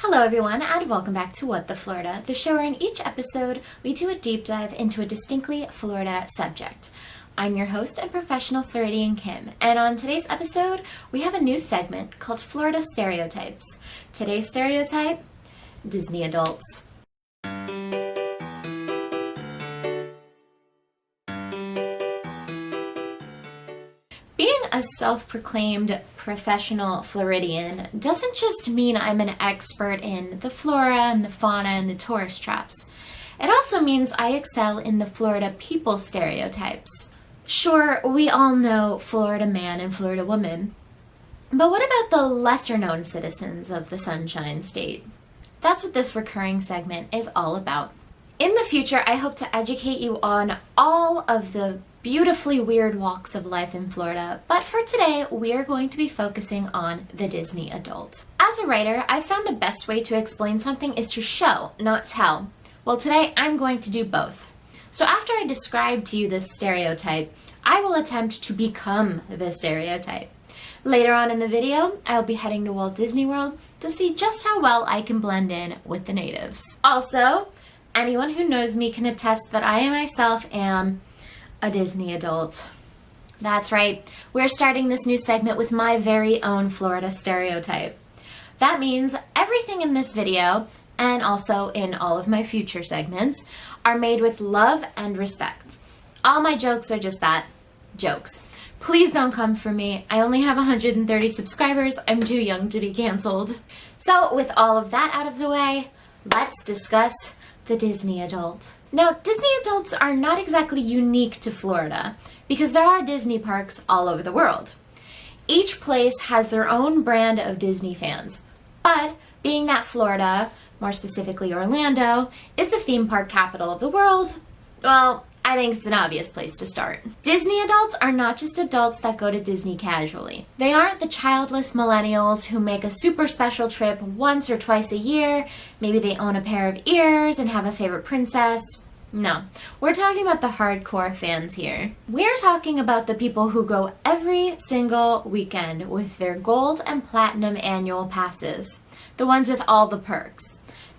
Hello everyone, and welcome back to What the Florida, the show where in each episode we do a deep dive into a distinctly Florida subject. I'm your host and Professional Floridian Kim, and on today's episode we have a new segment called Florida Stereotypes. Today's stereotype, Disney adults. Being a self-proclaimed professional Floridian doesn't just mean I'm an expert in the flora and the fauna and the tourist traps. It also means I excel in the Florida people stereotypes. Sure, we all know Florida man and Florida woman, but what about the lesser-known citizens of the Sunshine State? That's what this recurring segment is all about. In the future, I hope to educate you on all of the beautifully weird walks of life in Florida, but for today, we are going to be focusing on the Disney adult. As a writer, I found the best way to explain something is to show, not tell. Well, today I'm going to do both. So after I describe to you this stereotype, I will attempt to become the stereotype. Later on in the video, I'll be heading to Walt Disney World to see just how well I can blend in with the natives. Also, anyone who knows me can attest that I myself am a Disney adult. That's right, we're starting this new segment with my very own Florida stereotype. That means everything in this video, and also in all of my future segments, are made with love and respect. All my jokes are just that, jokes. Please don't come for me. I only have 130 subscribers. I'm too young to be canceled. So with all of that out of the way, let's discuss the Disney adult. Now, Disney adults are not exactly unique to Florida because there are Disney parks all over the world. Each place has their own brand of Disney fans, but being that Florida, more specifically Orlando, is the theme park capital of the world, well, I think it's an obvious place to start. Disney adults are not just adults that go to Disney casually. They aren't the childless millennials who make a super special trip once or twice a year. Maybe they own a pair of ears and have a favorite princess. No, we're talking about the hardcore fans here. We're talking about the people who go every single weekend with their gold and platinum annual passes. The ones with all the perks.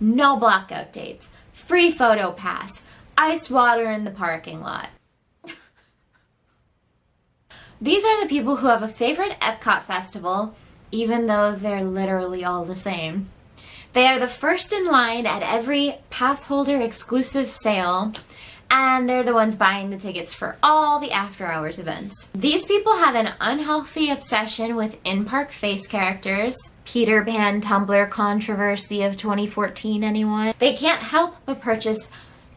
No blackout dates, free photo pass, ice water in the parking lot. These are the people who have a favorite Epcot festival, even though they're literally all the same. They are the first in line at every pass holder exclusive sale, and they're the ones buying the tickets for all the after-hours events. These people have an unhealthy obsession with in-park face characters. Peter Pan Tumblr controversy of 2014, anyone? They can't help but purchase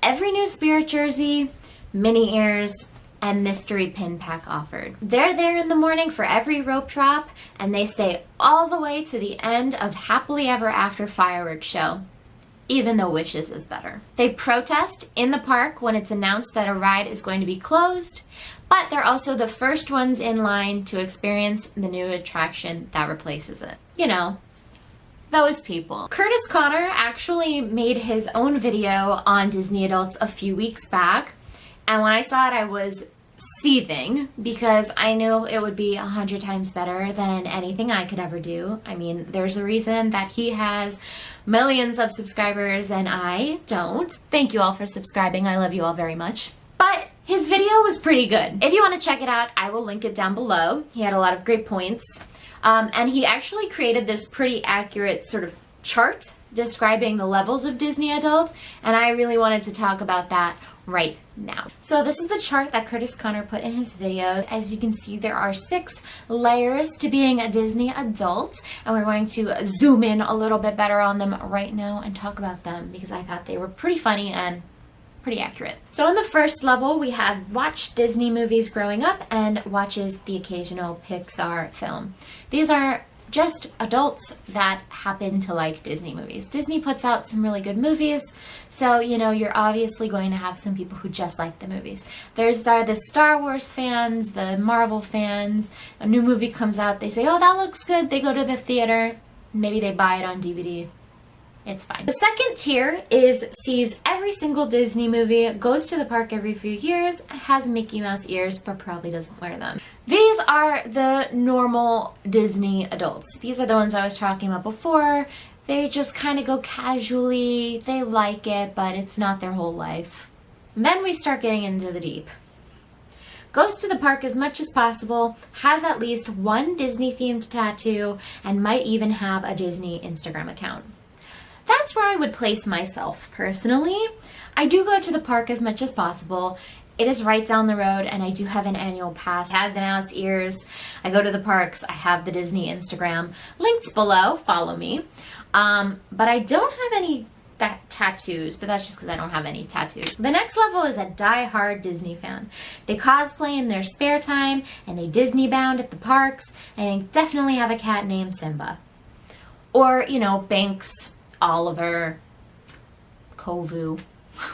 every new Spirit jersey, mini ears, and mystery pin pack offered. They're there in the morning for every rope drop, and they stay all the way to the end of Happily Ever After fireworks show, even though Wishes is better. They protest in the park when it's announced that a ride is going to be closed, but they're also the first ones in line to experience the new attraction that replaces it. You know, those people. Curtis Connor actually made his own video on Disney adults a few weeks back, and when I saw it I was seething because I knew it would be 100 times better than anything I could ever do. I mean, there's a reason that he has millions of subscribers and I don't. Thank you all for subscribing. I love you all very much. But his video was pretty good. If you want to check it out, I will link it down below. He had a lot of great points. And he actually created this pretty accurate sort of chart describing the levels of Disney adult, and I really wanted to talk about that right now. So this is the chart that Curtis Connor put in his video. As you can see, there are 6 layers to being a Disney adult, and we're going to zoom in a little bit better on them right now and talk about them because I thought they were pretty funny and pretty accurate. So in the first level, we have watched Disney movies growing up and watches the occasional Pixar film. These are just adults that happen to like Disney movies. Disney puts out some really good movies, so you know you're obviously going to have some people who just like the movies. There's the Star Wars fans, the Marvel fans. A new movie comes out, they say, oh, that looks good. They go to the theater, maybe they buy it on DVD. It's fine. The second tier sees every single Disney movie, goes to the park every few years, has Mickey Mouse ears, but probably doesn't wear them. These are the normal Disney adults. These are the ones I was talking about before. They just kind of go casually, they like it, but it's not their whole life. And then we start getting into the deep. Goes to the park as much as possible, has at least one Disney-themed tattoo, and might even have a Disney Instagram account. That's where I would place myself, personally. I do go to the park as much as possible. It is right down the road, and I do have an annual pass. I have the mouse ears. I go to the parks. I have the Disney Instagram linked below. Follow me. But I don't have any tattoos, but that's just because I don't have any tattoos. The next level is a die-hard Disney fan. They cosplay in their spare time, and they Disney bound at the parks, and they definitely have a cat named Simba. Or, you know, Banks, Oliver, Kovu,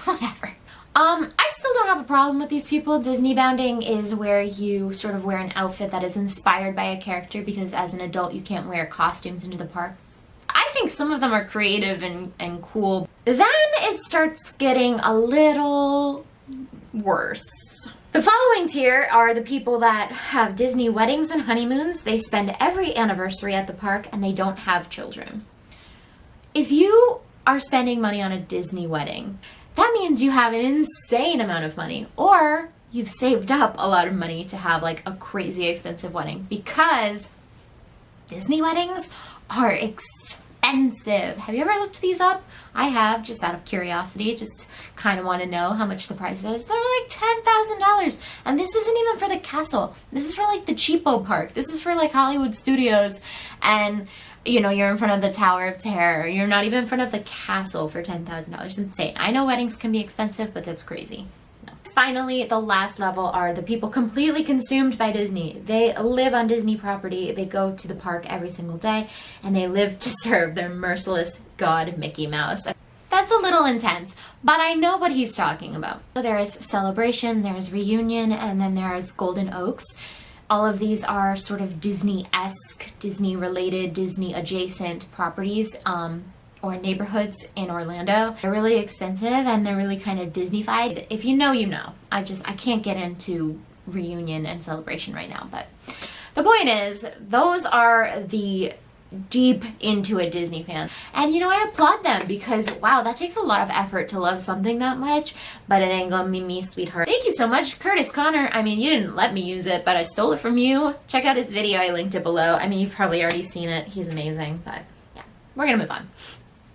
whatever. I still don't have a problem with these people. Disney bounding is where you sort of wear an outfit that is inspired by a character, because as an adult you can't wear costumes into the park. I think some of them are creative and cool. Then it starts getting a little worse. The following tier are the people that have Disney weddings and honeymoons. They spend every anniversary at the park, and they don't have children. If you are spending money on a Disney wedding, that means you have an insane amount of money, or you've saved up a lot of money to have like a crazy expensive wedding, because Disney weddings are expensive. Have you ever looked these up? I have, just out of curiosity, just kind of want to know how much the price is. They're like $10,000, and this isn't even for the castle. This is for like the cheapo park. This is for like Hollywood Studios, and you know, you're in front of the Tower of Terror. You're not even in front of the castle for $10,000. It's insane. I know weddings can be expensive, but that's crazy. No. Finally, the last level are the people completely consumed by Disney. They live on Disney property. They go to the park every single day, and they live to serve their merciless god Mickey Mouse. That's a little intense, but I know what he's talking about. So there is Celebration, there's Reunion, and then there is Golden Oaks. All of these are sort of Disney-esque, Disney-related, Disney-adjacent properties or neighborhoods in Orlando. They're really expensive, and they're really kind of Disney-fied. If you know, you know. I can't get into Reunion and Celebration right now, but the point is, those are the deep into a Disney fan. And you know, I applaud them, because wow, that takes a lot of effort to love something that much, but it ain't gonna be me, sweetheart. Thank you so much, Curtis Connor. I mean, you didn't let me use it, but I stole it from you. Check out his video, I linked it below. I mean, you've probably already seen it. He's amazing, but yeah, we're gonna move on.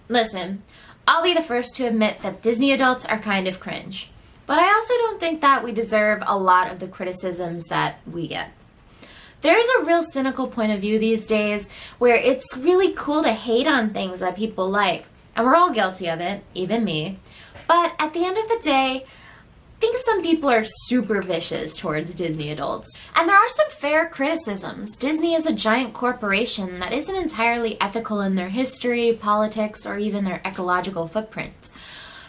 Listen, I'll be the first to admit that Disney adults are kind of cringe, but I also don't think that we deserve a lot of the criticisms that we get. There is a real cynical point of view these days where it's really cool to hate on things that people like. And we're all guilty of it, even me. But at the end of the day, I think some people are super vicious towards Disney adults. And there are some fair criticisms. Disney is a giant corporation that isn't entirely ethical in their history, politics, or even their ecological footprints.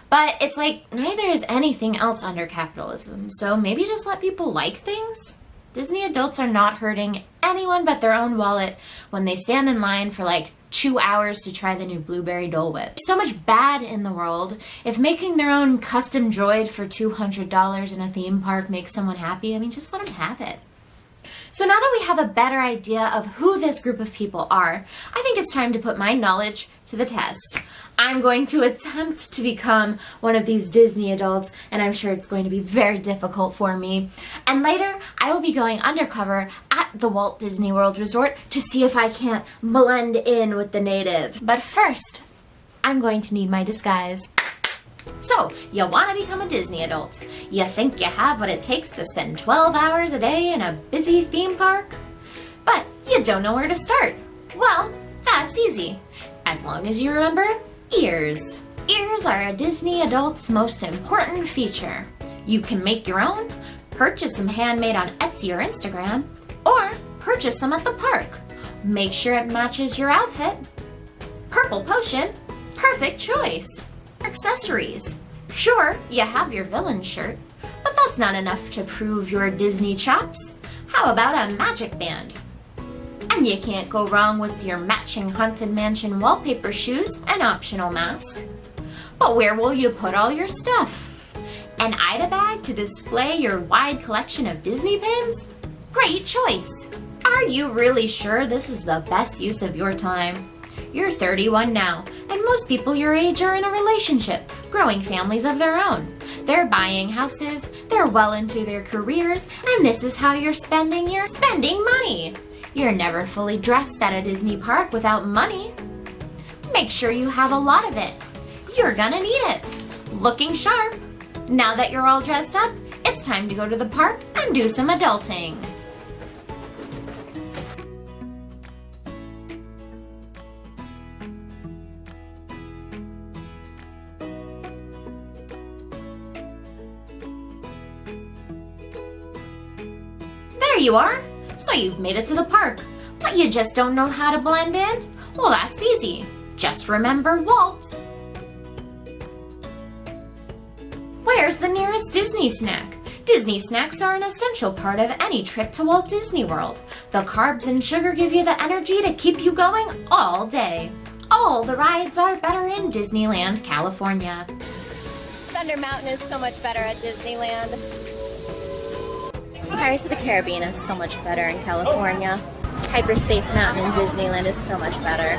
But it's like, neither is anything else under capitalism. So maybe just let people like things? Disney adults are not hurting anyone but their own wallet when they stand in line for like 2 hours to try the new Blueberry Dole Whip. There's so much bad in the world. If making their own custom droid for $200 in a theme park makes someone happy, I mean, just let them have it. So now that we have a better idea of who this group of people are, I think it's time to put my knowledge to the test. I'm going to attempt to become one of these Disney adults, and I'm sure it's going to be very difficult for me. And later, I will be going undercover at the Walt Disney World Resort to see if I can't blend in with the natives. But first, I'm going to need my disguise. So, you want to become a Disney adult. You think you have what it takes to spend 12 hours a day in a busy theme park? But you don't know where to start. Well, that's easy. As long as you remember ears. Ears are a Disney adult's most important feature. You can make your own, purchase them handmade on Etsy or Instagram, or purchase them at the park. Make sure it matches your outfit. Purple potion, perfect choice. Accessories. Sure, you have your villain shirt, but that's not enough to prove your Disney chops. How about a magic band? And you can't go wrong with your matching Haunted Mansion wallpaper shoes and optional mask. But where will you put all your stuff? An Ida bag to display your wide collection of Disney pins? Great choice! Are you really sure this is the best use of your time? You're 31 now, and most people your age are in a relationship, growing families of their own. They're buying houses, they're well into their careers, and this is how you're spending your money. You're never fully dressed at a Disney park without money. Make sure you have a lot of it. You're gonna need it. Looking sharp. Now that you're all dressed up, it's time to go to the park and do some adulting. There you are! So you've made it to the park, but you just don't know how to blend in? Well, that's easy. Just remember Walt. Where's the nearest Disney snack? Disney snacks are an essential part of any trip to Walt Disney World. The carbs and sugar give you the energy to keep you going all day. All the rides are better in Disneyland, California. Thunder Mountain is so much better at Disneyland. Pirates of the Caribbean is so much better in California. Hyperspace Mountain in Disneyland is so much better.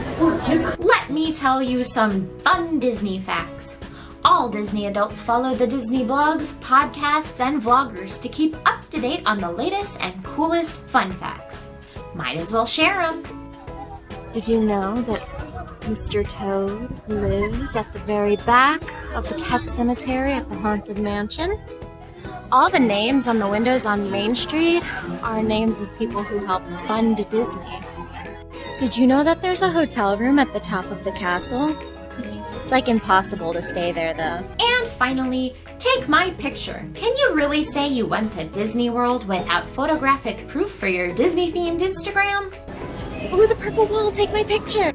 Let me tell you some fun Disney facts. All Disney adults follow the Disney blogs, podcasts, and vloggers to keep up to date on the latest and coolest fun facts. Might as well share them. Did you know that Mr. Toad lives at the very back of the Pet Cemetery at the Haunted Mansion? All the names on the windows on Main Street are names of people who helped fund Disney. Did you know that there's a hotel room at the top of the castle? It's like impossible to stay there though. And finally, take my picture. Can you really say you went to Disney World without photographic proof for your Disney-themed Instagram? Ooh, the purple wall, take my picture!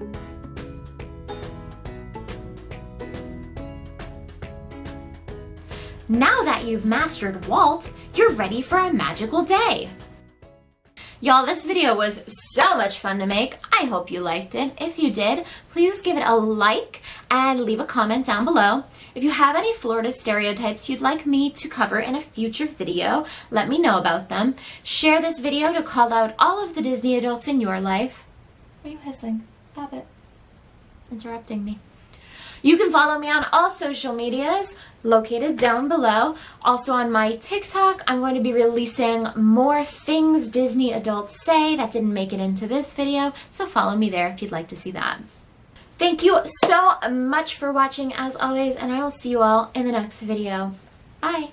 Now that you've mastered Walt, you're ready for a magical day. Y'all, this video was so much fun to make. I hope you liked it. If you did, please give it a like and leave a comment down below. If you have any Florida stereotypes you'd like me to cover in a future video, let me know about them. Share this video to call out all of the Disney adults in your life. Why are you hissing? Stop it. Interrupting me. You can follow me on all social medias located down below. Also on my TikTok, I'm going to be releasing more things Disney adults say that didn't make it into this video, so follow me there if you'd like to see that. Thank you so much for watching as always, and I will see you all in the next video. Bye!